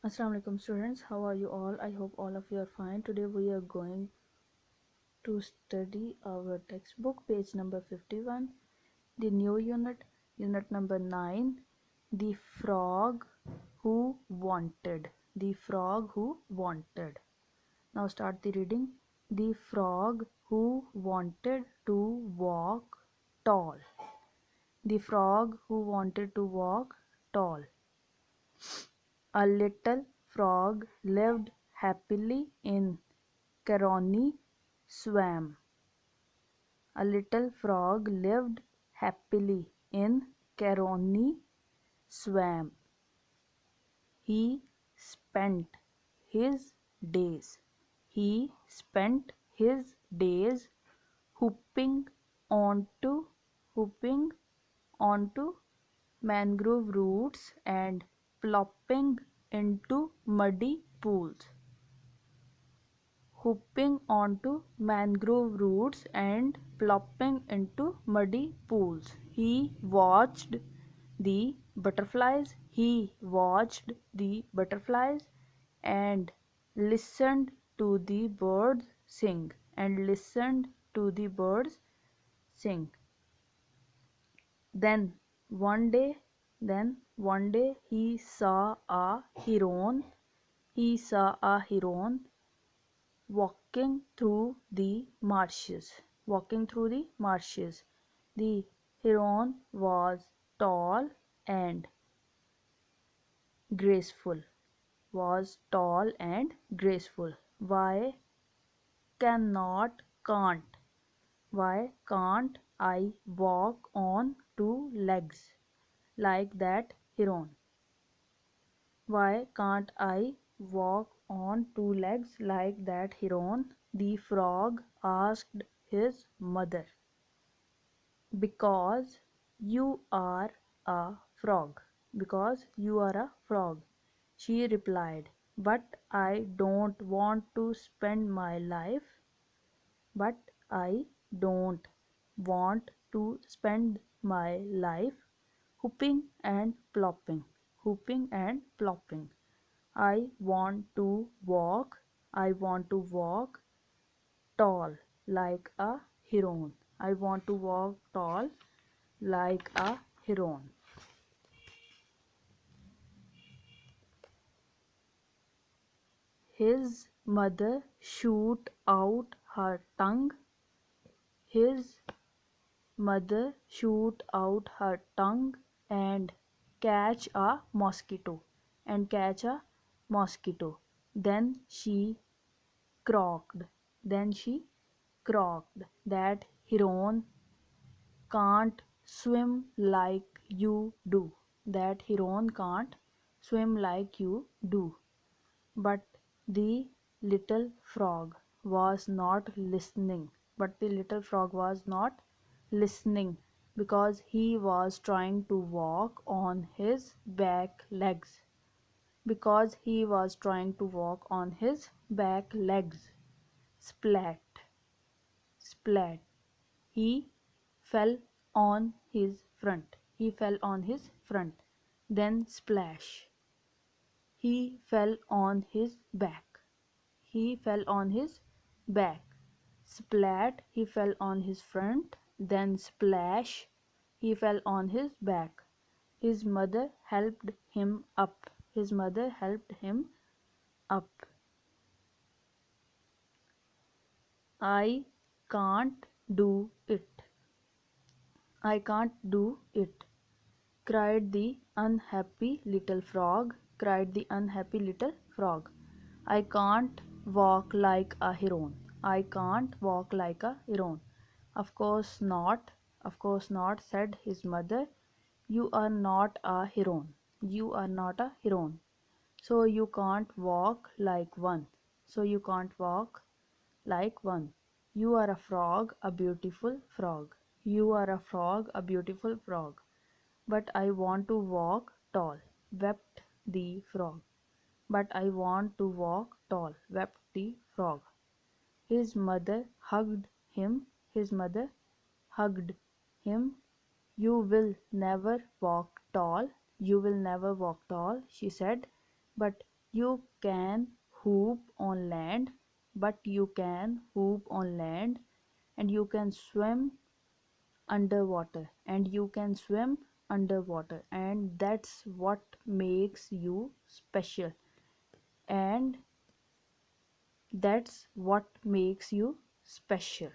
Assalamu alaikum students, how are you all? I hope all of you are fine. Today we are going to study our textbook page number 51, the new unit number 9, the frog who wanted. The frog who wanted. Now start the reading. The frog who wanted to walk tall. The frog who wanted to walk tall. A little frog lived happily in Caroni swam. A little frog lived happily in Caroni swam. He spent his days. He spent his days hopping onto hopping onto mangrove roots and plopping into muddy pools. Hopping onto mangrove roots and plopping into muddy pools. He watched the butterflies. He watched the butterflies and listened to the birds sing. And listened to the birds sing. Then one day, he saw a heron. He saw a heron walking through the marshes. Walking through the marshes. The heron was tall and graceful. Was tall and graceful. Can't Why can't I walk on two legs like that heron? Why can't I walk on two legs like that heron? The frog asked his mother. Because you are a frog. Because you are a frog, she replied. But I don't want to spend my life. But I don't want to spend my life hooping and plopping. Hooping and plopping. I want to walk. I want to walk tall like a heron. I want to walk tall like a heron. His mother shoot out her tongue. His mother shoot out her tongue and catch a mosquito. Then she croaked. That heron can't swim like you do. That heron can't swim like you do. But the little frog was not listening. Because he was trying to walk on his back legs. Splat, splat. He fell on his front. Then splash. He fell on his back. Splat. He fell on his front. Then splash. He fell on his back. His mother helped him up. I can't do it. Cried the unhappy little frog. I can't walk like a heron. Of course not, said his mother. You are not a heron. So you can't walk like one. You are a frog, a beautiful frog. But I want to walk tall, wept the frog. His mother hugged him. You will never walk tall, she said, but You can hoop on land, but you can hoop on land, and you can swim underwater, and you can swim underwater, and that's what makes you special, and that's what makes you special.